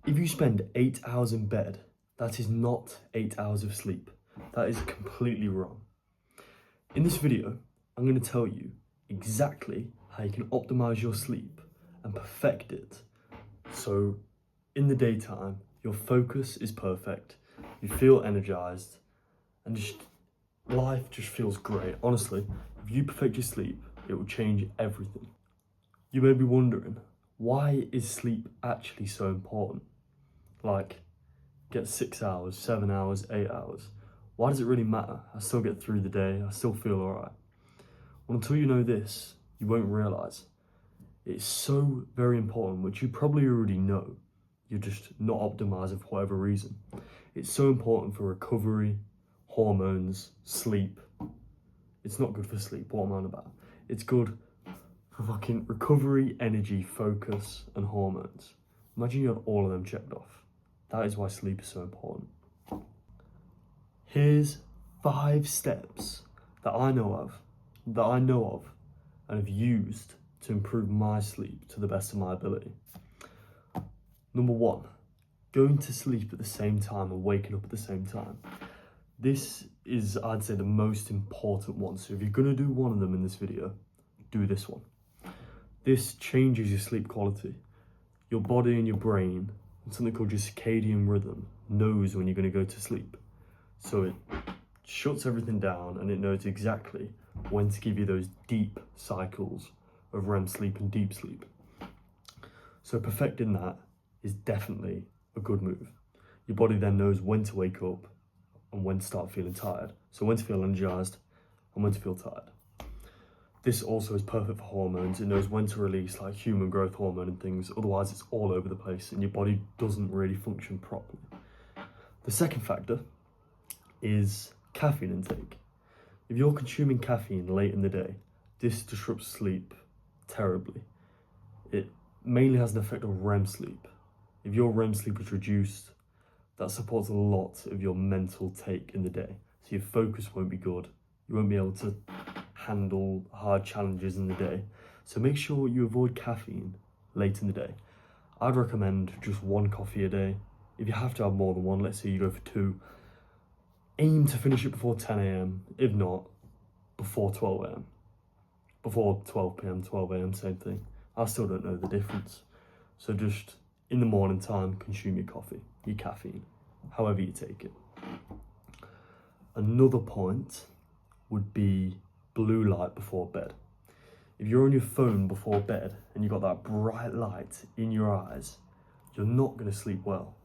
If you spend 8 hours in bed, that is not 8 hours of sleep. That is completely wrong. In this video, I'm going to tell you exactly how you can optimize your sleep and perfect it. So in the daytime, your focus is perfect, you feel energized, and life just feels great. Honestly, if you perfect your sleep, it will change everything. You may be wondering, why is sleep actually so important? Like, get 6 hours, 7 hours, 8 hours. Why does it really matter? I still get through the day, I still feel alright. Well, until you know this, you won't realise. It's so very important, which you probably already know. You're just not optimising for whatever reason. It's so important for recovery, hormones, sleep. It's not good for sleep, what am I on about? It's good for fucking recovery, energy, focus, and hormones. Imagine you had all of them checked off. That is why sleep is so important. Here's 5 steps that I know of, and have used to improve my sleep to the best of my ability. Number 1, going to sleep at the same time and waking up at the same time. This is, I'd say, the most important one. So if you're gonna do one of them in this video, do this one. This changes your sleep quality. Your body and your brain, and something called your circadian rhythm, knows when you're gonna go to sleep. So it shuts everything down and it knows exactly when to give you those deep cycles of REM sleep and deep sleep. So perfecting that is definitely a good move. Your body then knows when to wake up and when to start feeling tired. So when to feel energized and when to feel tired. This also is perfect for hormones. It knows when to release like human growth hormone and things. Otherwise it's all over the place and your body doesn't really function properly. The second factor is caffeine intake. If you're consuming caffeine late in the day, this disrupts sleep terribly. It mainly has an effect on REM sleep. If your REM sleep is reduced, that supports a lot of your mental take in the day. So your focus won't be good. You won't be able to handle hard challenges in the day. So make sure you avoid caffeine late in the day. I'd recommend just 1 coffee a day. If you have to have more than 1, let's say you go for 2, aim to finish it before 10 a.m. If not, before 12 a.m. Before 12 p.m, 12 a.m, same thing. I still don't know the difference. So just in the morning time, consume your coffee, your caffeine, however you take it. Another point would be blue light before bed. If you're on your phone before bed and you've got that bright light in your eyes, you're not going to sleep well.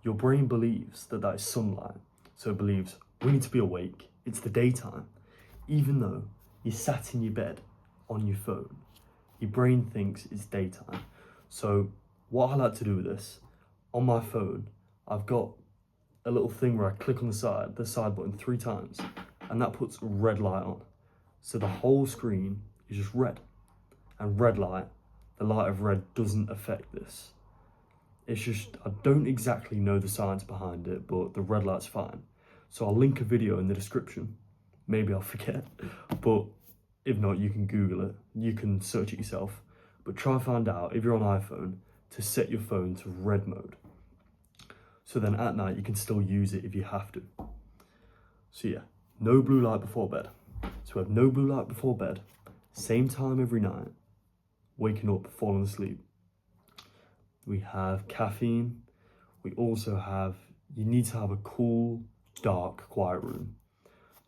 Your brain believes that that is sunlight. So it believes, we need to be awake, it's the daytime. Even though you're sat in your bed on your phone, your brain thinks it's daytime. So what I like to do with this, on my phone, I've got a little thing where I click on the side button 3 times, and that puts red light on. So the whole screen is just red. And red light, the light of red doesn't affect this. It's just, I don't exactly know the science behind it, but the red light's fine. So I'll link a video in the description. Maybe I'll forget, but if not, you can Google it. You can search it yourself. But try and find out, if you're on iPhone, to set your phone to red mode. So then at night, you can still use it if you have to. So yeah, no blue light before bed. So we have no blue light before bed, same time every night, waking up, falling asleep. We have caffeine. We also have, you need to have a cool, dark, quiet room.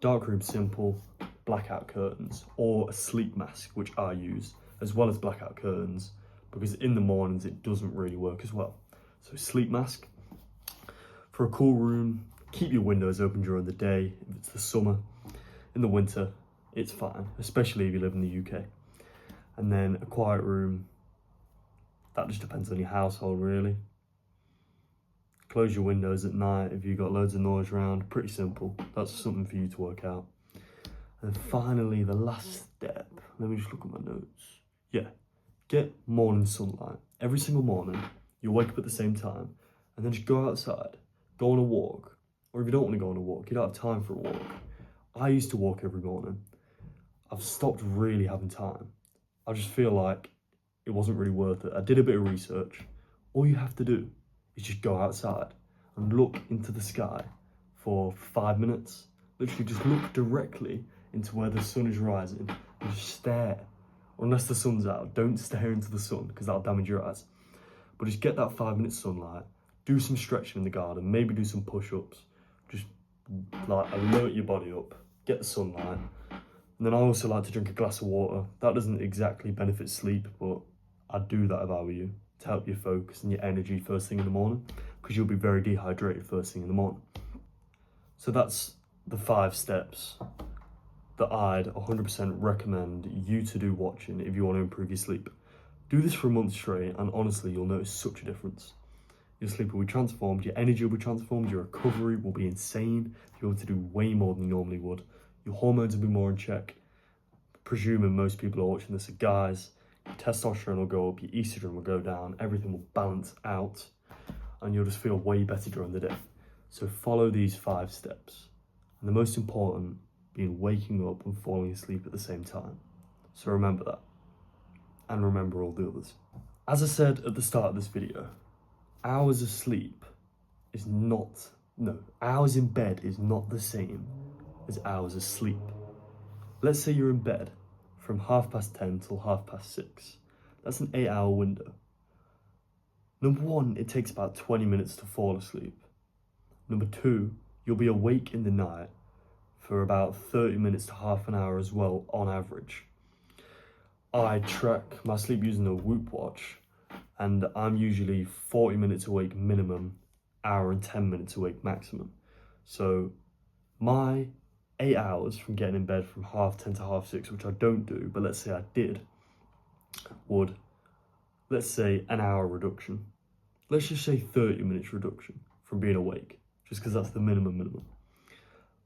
Dark room, simple, blackout curtains, or a sleep mask, which I use, as well as blackout curtains, because in the mornings it doesn't really work as well. So sleep mask. For a cool room, keep your windows open during the day if it's the summer. In the winter, it's fine, especially if you live in the UK. And then a quiet room, that just depends on your household really. Close your windows at night if you've got loads of noise around, pretty simple. That's something for you to work out. And finally, the last step, let me just look at my notes. Yeah, get morning sunlight. Every single morning, you wake up at the same time, and then just go outside, go on a walk. Or if you don't want to go on a walk, you don't have time for a walk. I used to walk every morning. I've stopped really having time. I just feel like it wasn't really worth it. I did a bit of research. All you have to do is just go outside and look into the sky for 5 minutes. Literally just look directly into where the sun is rising and just stare. Unless the sun's out, don't stare into the sun because that'll damage your eyes. But just get that 5 minute sunlight, do some stretching in the garden, maybe do some push-ups, just like alert your body up, get the sunlight. And then I also like to drink a glass of water. That doesn't exactly benefit sleep, but I'd do that if I were you, to help you focus and your energy first thing in the morning, because you'll be very dehydrated first thing in the morning. So that's the 5 steps that I'd 100% recommend you to do watching if you want to improve your sleep. Do this for a month straight, and honestly, you'll notice such a difference. Your sleep will be transformed, your energy will be transformed, your recovery will be insane. You'll be able to do way more than you normally would. Your hormones will be more in check. Presuming most people are watching this are guys, your testosterone will go up, your estrogen will go down, everything will balance out, and you'll just feel way better during the day. So follow these 5 steps. And the most important being waking up and falling asleep at the same time. So remember that. And remember all the others. As I said at the start of this video, hours of sleep is not, no, hours in bed is not the same as hours of sleep. Let's say you're in bed from 10:30 till 6:30. That's an 8-hour window. Number 1, it takes about 20 minutes to fall asleep. Number 2, you'll be awake in the night for about 30 minutes to half an hour as well, on average. I track my sleep using a Whoop watch, and I'm usually 40 minutes awake minimum, hour and 10 minutes awake maximum. So my 8 hours from getting in bed from 10:30 to 6:30, which I don't do, but let's say I did, would, let's say, an hour reduction. Let's just say 30 minutes reduction from being awake, just because that's the minimum.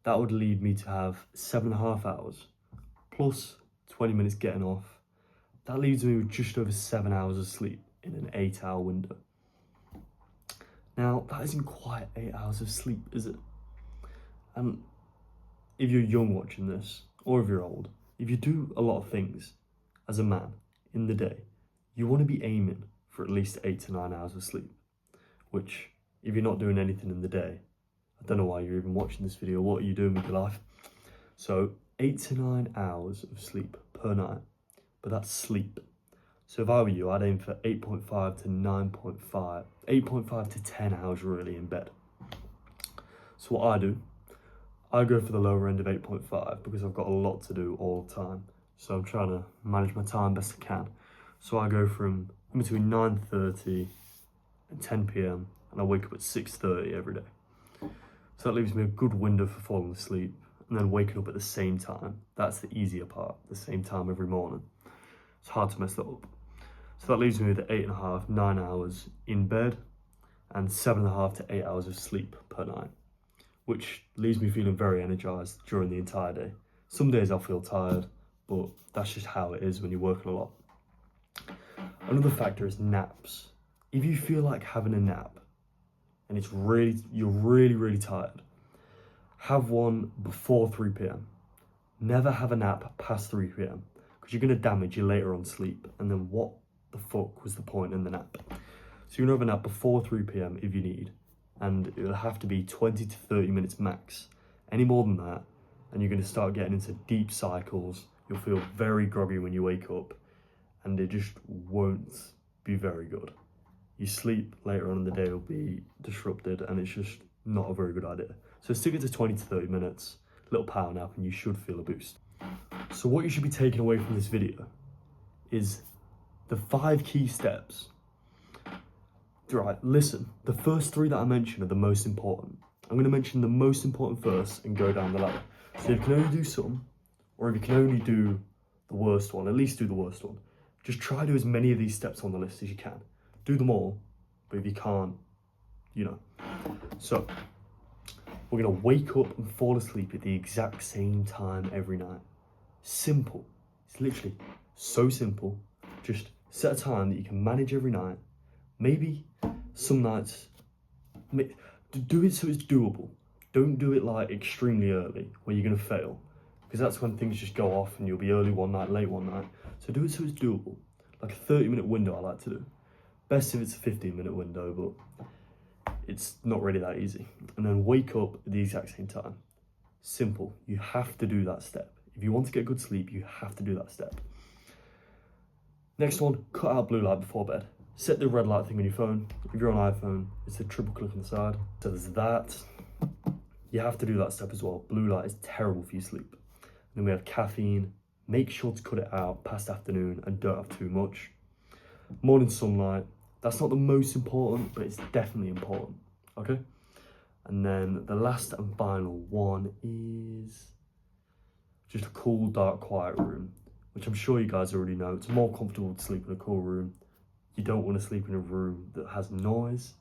That would lead me to have 7.5 hours plus 20 minutes getting off. That leaves me with just over 7 hours of sleep in an 8-hour window. Now, that isn't quite 8 hours of sleep, is it? And if you're young watching this, or if you're old, if you do a lot of things as a man in the day, you want to be aiming for at least 8 to 9 hours of sleep, which, if you're not doing anything in the day, I don't know why you're even watching this video. What are you doing with your life? So 8 to 9 hours of sleep per night, but that's sleep. So if I were you, I'd aim for 8.5 to 9.5, 8.5 to 10 hours really in bed. So what I do, I go for the lower end of 8.5 because I've got a lot to do all the time. So I'm trying to manage my time best I can. So I go from in between 9:30 and 10 p.m. and I wake up at 6:30 every day. So that leaves me a good window for falling asleep and then waking up at the same time. That's the easier part, the same time every morning. It's hard to mess that up. So that leaves me with 8.5, 9 hours in bed and 7.5 to 8 hours of sleep per night, which leaves me feeling very energized during the entire day. Some days I'll feel tired, but that's just how it is when you're working a lot. Another factor is naps. If you feel like having a nap and you're really tired, have one before 3 p.m. Never have a nap past 3 p.m. because you're going to damage your later on sleep, and then what the fuck was the point in the nap? So you're going to have a nap before 3 p.m. if you need, and it'll have to be 20 to 30 minutes max. Any more than that, and you're going to start getting into deep cycles. You'll feel very groggy when you wake up, and it just won't be very good. Your sleep later on in the day will be disrupted, and it's just not a very good idea. So stick it to 20 to 30 minutes, little power nap, and you should feel a boost. So what you should be taking away from this video is the 5 key steps. Right, listen, the first 3 that I mentioned are the most important. I'm going to mention the most important first and go down the ladder. So if you can only do some, or if you can only do the worst one, at least do the worst one. Just try to do as many of these steps on the list as you can. Do them all, but if you can't, you know. So, we're going to wake up and fall asleep at the exact same time every night. Simple. It's literally so simple. Just set a time that you can manage every night. Maybe some nights, do it so it's doable. Don't do it like extremely early where you're going to fail, because that's when things just go off and you'll be early one night, late one night. So do it so it's doable. Like a 30-minute window I like to do. Best if it's a 15-minute window, but it's not really that easy. And then wake up at the exact same time. Simple. You have to do that step. If you want to get good sleep, you have to do that step. Next one, cut out blue light before bed. Set the red light thing on your phone. If you're on iPhone, it's a triple click on the side. So there's that. You have to do that step as well. Blue light is terrible for your sleep. Then we have caffeine. Make sure to cut it out past afternoon and don't have too much. Morning sunlight. That's not the most important, but it's definitely important, okay? And then the last and final one is just a cool, dark, quiet room, which I'm sure you guys already know. It's more comfortable to sleep in a cool room. You don't want to sleep in a room that has noise,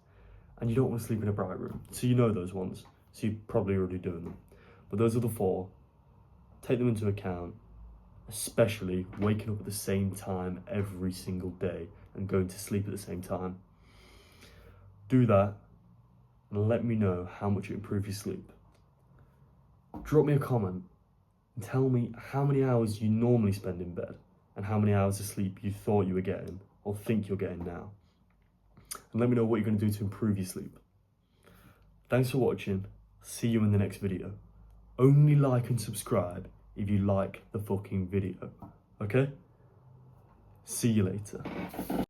and you don't want to sleep in a bright room. So you know those ones, so you're probably already doing them. But those are the 4. Take them into account, especially waking up at the same time every single day and going to sleep at the same time. Do that and let me know how much it improved your sleep. Drop me a comment and tell me how many hours you normally spend in bed and how many hours of sleep you thought you were getting or think you're getting now. And let me know what you're going to do to improve your sleep. Thanks for watching. See you in the next video. Only like and subscribe if you like the fucking video, okay? See you later.